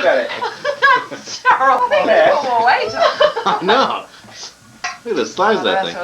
look at it. That's terrible. Yeah. Put more weight on. I know. Look at the size of that thing.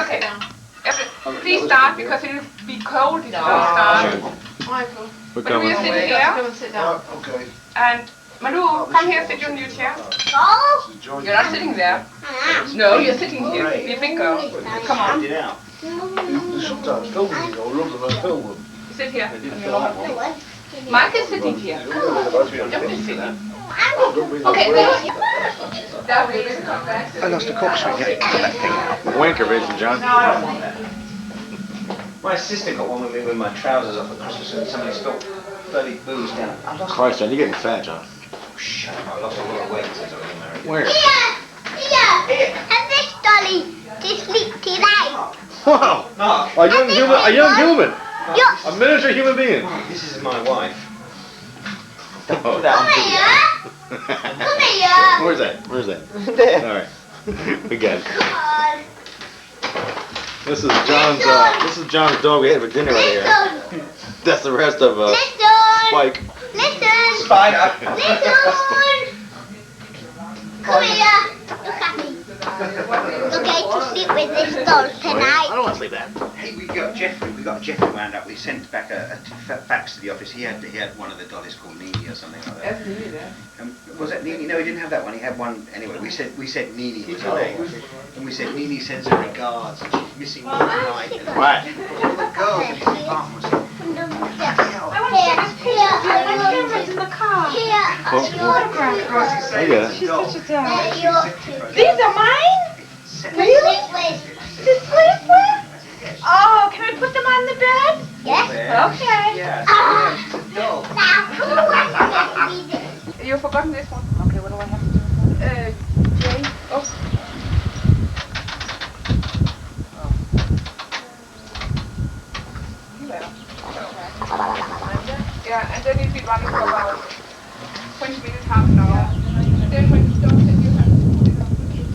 Okay. Please start because it will be cold if you don't start. Michael. We're But we coming. are sitting Go here. and sit down. Okay. And Malou, come here, sit on your chair. You're not sitting there. No, you're sitting here. Be a big girl. Come on. Get out. You sometimes film them, you know, I love them, I film them. Sit here. On your lap. Mike is sitting here. Don't be sitting. Okay, that way is come back. I lost a corkscrew. Get that thing out. Wanker vision, John. No, I don't want that. My sister got one with me with my trousers off at Christmas and somebody spilled bloody booze down. I lost. Christ, John, you're getting fat, John. Oh, shut up. I lost a lot of weight since I was married. Where? And this dolly to sleep tonight. Wow. No. A young human. A young human. Yes. A miniature human being. This is my wife. Oh. Come here. Come here. Where's that? Where's that? There. All right. We got it. Come on. This is John's dog we had for dinner right here. Listen. That's the rest of Listen. Spike. Listen. Spider. Listen. Come here. Look at me. You're going to sleep with this doll I tonight. don't want to sleep that. Hey, we got Jeffrey wound up. We sent back a fax to the office. He had one of the dollies called Nini or something like that. That's Nini there. Was that Nini? No, he didn't have that one. He had one anyway. We said Nini was her name, and we said Nini sends her regards, and she's missing one tonight. And What? all the girls in his apartment were saying, I want to see this picture. My camera's in the car. I get it. She's such a doll. These These are mine? Really? To sleep with? Oh, can I put them on the bed? Yes. Okay. yeah, she's a doll. Now, who wants to read it? You've forgotten this one. Okay, what do I have to do? Jane. Oops. Yeah, and then you'll be running for about 20 minutes, half an hour. And then when you stop, then you have to put it on the kid.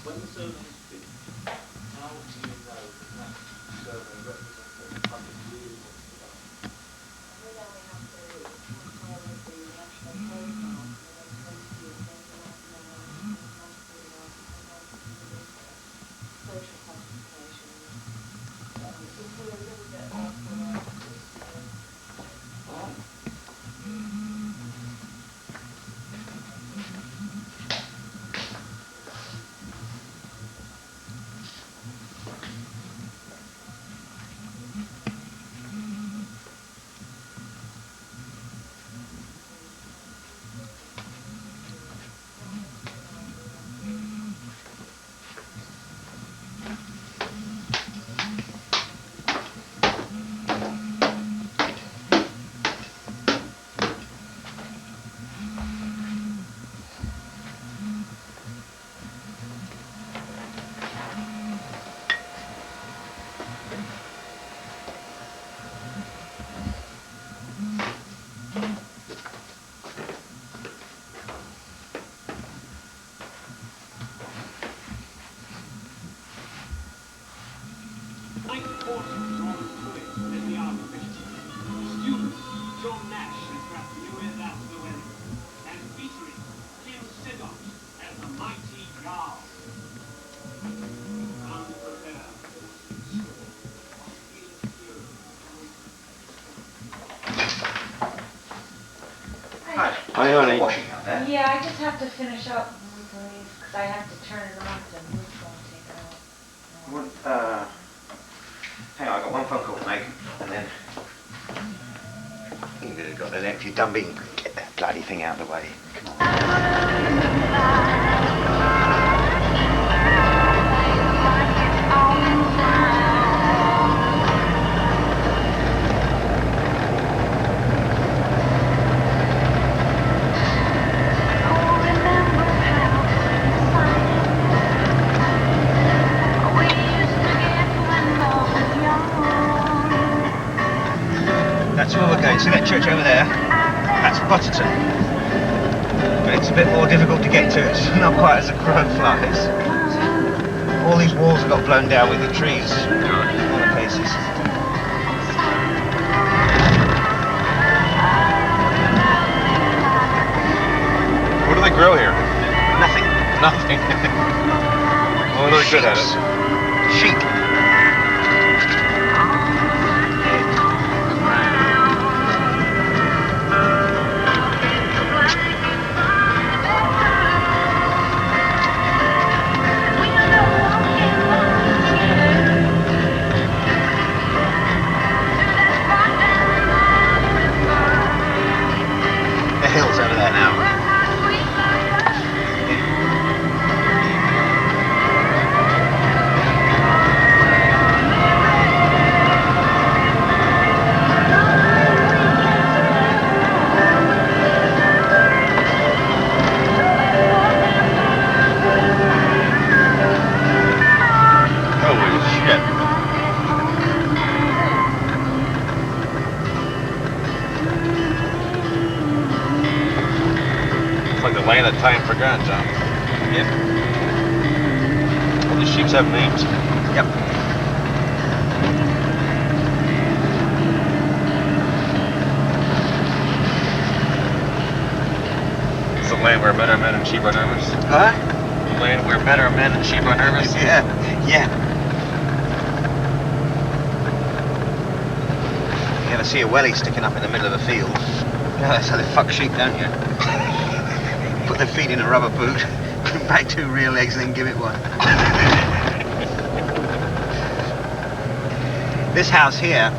When the survey is finished, how do you know that that survey represents what the public really wants to know? We know we have to compare with the national profile, social classifications. Just do a little bit of Hi. Hi, honey. Washing out there. Yeah, I just have to finish up because I have to turn it on to neutral and take it out. Hang on, I got one phone call to make, and then you could have got the next. You done being get that bloody thing out of the way. Come on. That's where we're going. See that church over there? That's Butterton. But it's a bit more difficult to get to. It's not quite as a crow flies. All these walls have got blown down with the trees in other places. What do they grow here? Nothing. Nothing. Well, they're good at it. Sheep. The hills over there now. Holy shit. It's like the land of time forgotten, John. Yep. All these sheeps have names. Yep. It's the land where men are men and sheep are nervous. Huh? The land where men are men and sheep are nervous. Yeah. Yeah. You ever see a welly sticking up in the middle of a field? Yeah, that's how they fuck sheep, don't you? Put their feet in a rubber boot, bring back 2 real eggs, and then give it one. This house here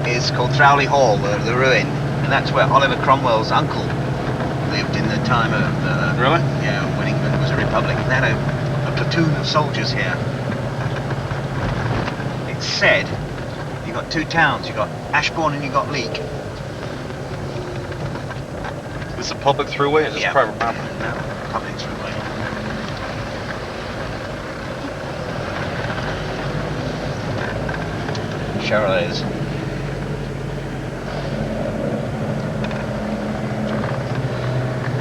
is called Lacey Hall, the ruin, and that's where Oliver Cromwell's uncle lived in the time of Really? yeah, when England was a republic. They had a platoon of soldiers here. It's said you got 2 towns. You got Ashbourne and you got Leek. Is this a public throughway or is this Yeah. private property? No, public throughway. Charolais.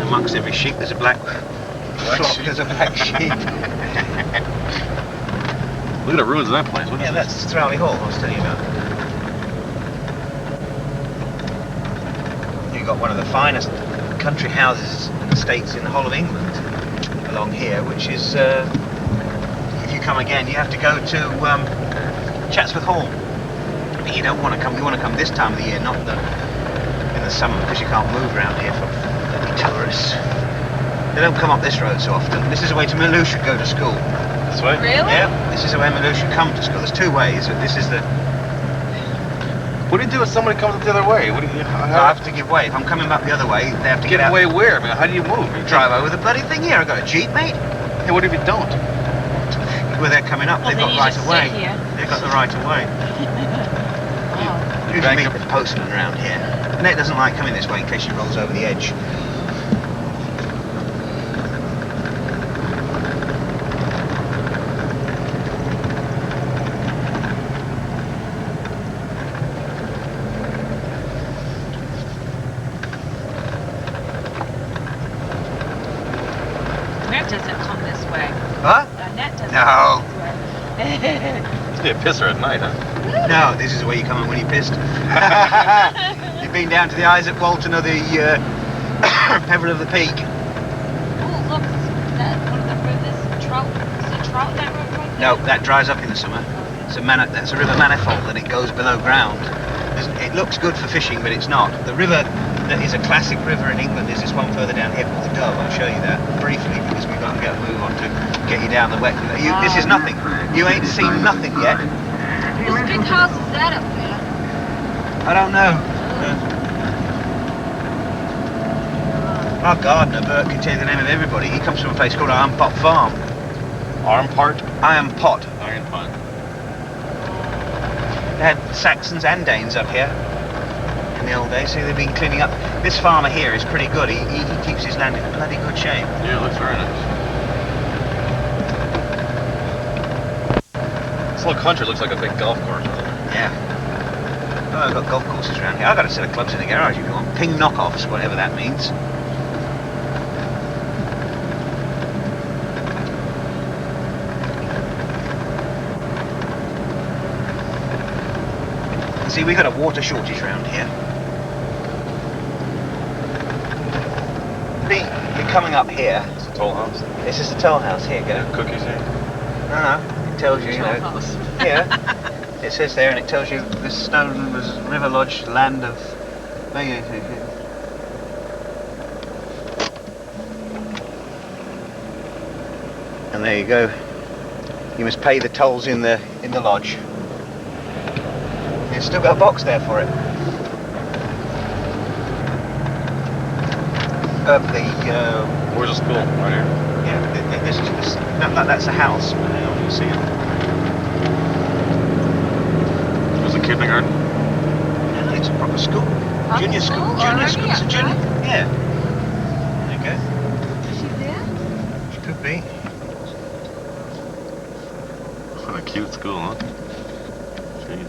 Amongst every sheep there's a black flock, there's a black sheep. Look at the ruins of that place. What is Yeah, this? that's Lacey Hall I was telling you about. You've got one of the finest country houses and estates in the whole of England along here, which is, if you come again, you have to go to Chatsworth Hall. But you don't want to come, you want to come this time of the year, not in the summer, because you can't move around here for bloody tourists. They don't come up this road so often. This is the way to Malou should go to school. This way? Really? Yeah, this is the way Malou should come to school. There's 2 ways. This is the... What do you do if somebody comes up the other way? What do you? I have to give way. If I'm coming up the other way, they have to get Get out. away where? I mean, how do you move? You Drive over the bloody thing here. I've got a Jeep, mate. Hey, what if you don't? Where they're coming up, they've then got you right just of way. sit here. They've got the right of way. You can meet the postman around here. Nate doesn't like coming this way in case she rolls over the edge. Annette doesn't come this way. Huh? Annette doesn't No. come this way. Must be a pisser at night, huh? No, this is the way you come in when you're pissed. You've been down to the eyes at Walton or the Peveril of the Peak. Oh, look, is that one of the rivers? Trout? Is it trout in that river right No, there? that dries up in the summer. That's a river manifold and it goes below ground. It looks good for fishing, but it's not. The river that is a classic river in England is this one further down here called the Dove. I'll show you that briefly because we've got to get a move on to get you down the wet. This is nothing. You ain't seen nothing yet. Whose big house is that up there? I don't know. Our gardener, Bert, can tell you the name of everybody. He comes from a place called Iron Pot Farm. Arm part? Iron Pot. Iron pot. They had Saxons and Danes up here in the old days, so they've been cleaning up. This farmer here is pretty good. He keeps his land in bloody good shape. Yeah, it looks very nice. This little country looks like a big golf course. Yeah. Oh, I've got golf courses around here. I've got a set of clubs in the garage if you want. Ping knockoffs, whatever that means. See, we've got a water shortage around here. Be coming up here. It's a toll house. This is the toll house. Here you go. Cookies here. No, it tells you, you know. House. Yeah. It says there, and it tells you this stone was River Lodge, land of. And there you go. You must pay the tolls in the lodge. You've still got a box there for it. Where's the school? Right here. Yeah, that's a house. I don't know if you see it. There's a kindergarten. No, it's a proper school. Proper Junior school. school? Junior Already school. It's a up, junior. right? Yeah. There you go. Is she there? She could be. What a cute school, huh? Jeez.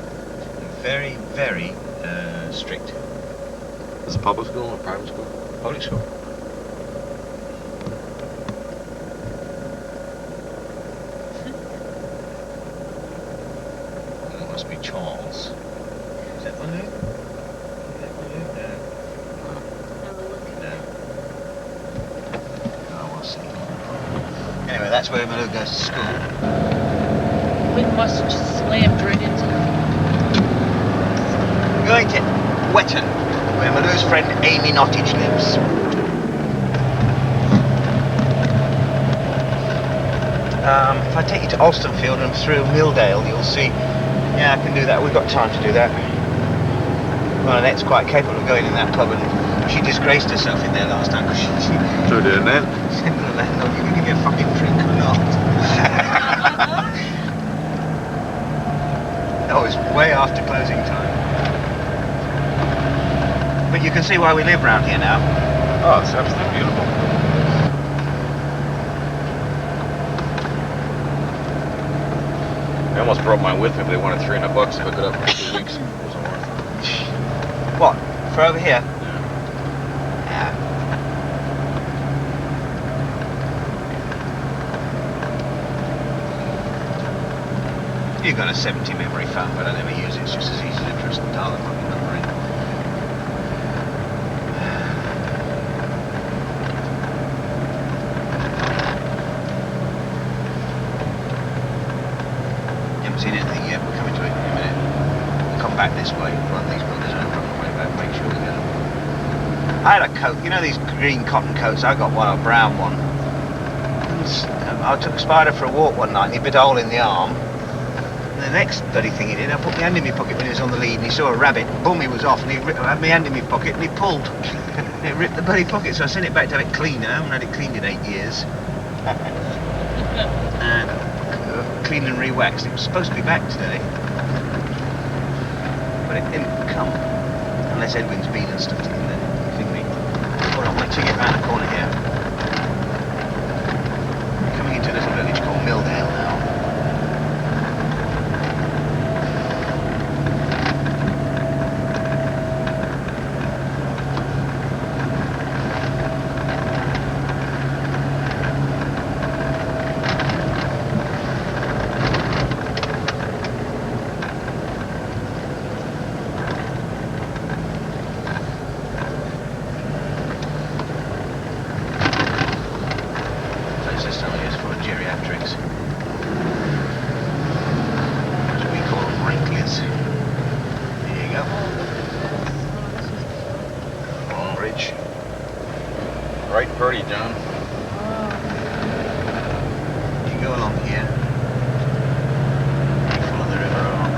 Very, very strict. Is it a public school or private school? Public school. It must be Charles. Is that Manu? Is that Manu? No. No. Oh, we'll see. Anyway, that's where Manu goes to school. We must have just slammed right into We're going to Wetton, where Manu's friend Amy Nottage lives. If I take you to Alstonfield and through Milldale, you'll see. Yeah, I can do that. We've got time to do that. Well, Annette's quite capable of going in that pub, and she disgraced herself in there last time because she Sure did, man. said to the landlord, "You can give me a fucking drink or not." That was way after closing time. But you can see why we live round here now. Oh, it's absolutely beautiful. I almost brought mine with me, but they wanted $300 to hook it up for 2 weeks. It wasn't worth it. What? For over here? Yeah. You've got a 70 memory phone, but I never use it. It's just as easy to press the dial and plug the number in. You haven't seen anything yet. We're coming to it in a minute. We'll come back this way. Run these builders over on the way back. Make sure we get them. I had a coat. You know these green cotton coats? I got one, a brown one. I took Spider for a walk one night and he bit a hole in the arm. And the next bloody thing he did, I put my hand in my pocket when he was on the lead and he saw a rabbit, boom, he was off, and I had my hand in my pocket and he pulled. It ripped the bloody pocket, so I sent it back to have it cleaned. I haven't had it cleaned in 8 years. And cleaned and re-waxed. It was supposed to be back today. But it didn't come. Unless Edwin's been and stuffed it in there. Thingy. Hold on, wait till you get round the corner here. Coming into a little village called Milldale now. Right birdie, John. You go along here. You follow the river along.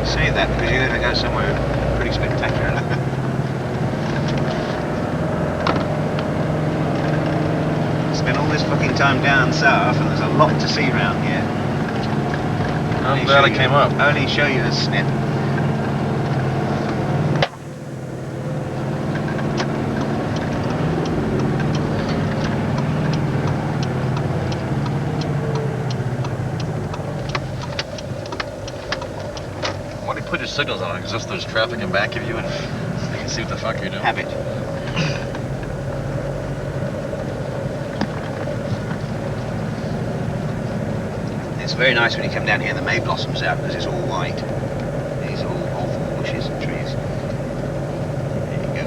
Say that because you're going to go somewhere pretty spectacular. Spent all this fucking time down south and there's a lot to see around here. I'm glad I came up. Only show you a snip. Why do you put your signals on? Because if there's traffic in back of you and you can see what the fuck you're doing. Habit. It's very nice when you come down here and the May blossoms out because it's all white. These are all bushes and trees. There you go.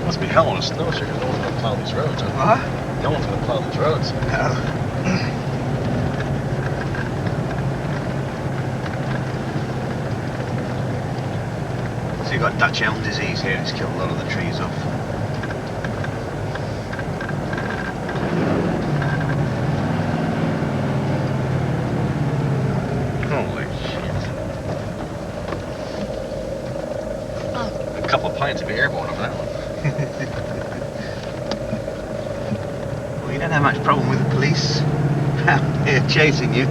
Must be hell on a snow here because no one's gonna plow these roads. Huh? What? No one's gonna plow these roads. No. So you've got Dutch elm disease here, it's killed a lot of the trees off. Holy shit. A couple of pints would be airborne on that one. Well, you don't have much problem with the police out here chasing you.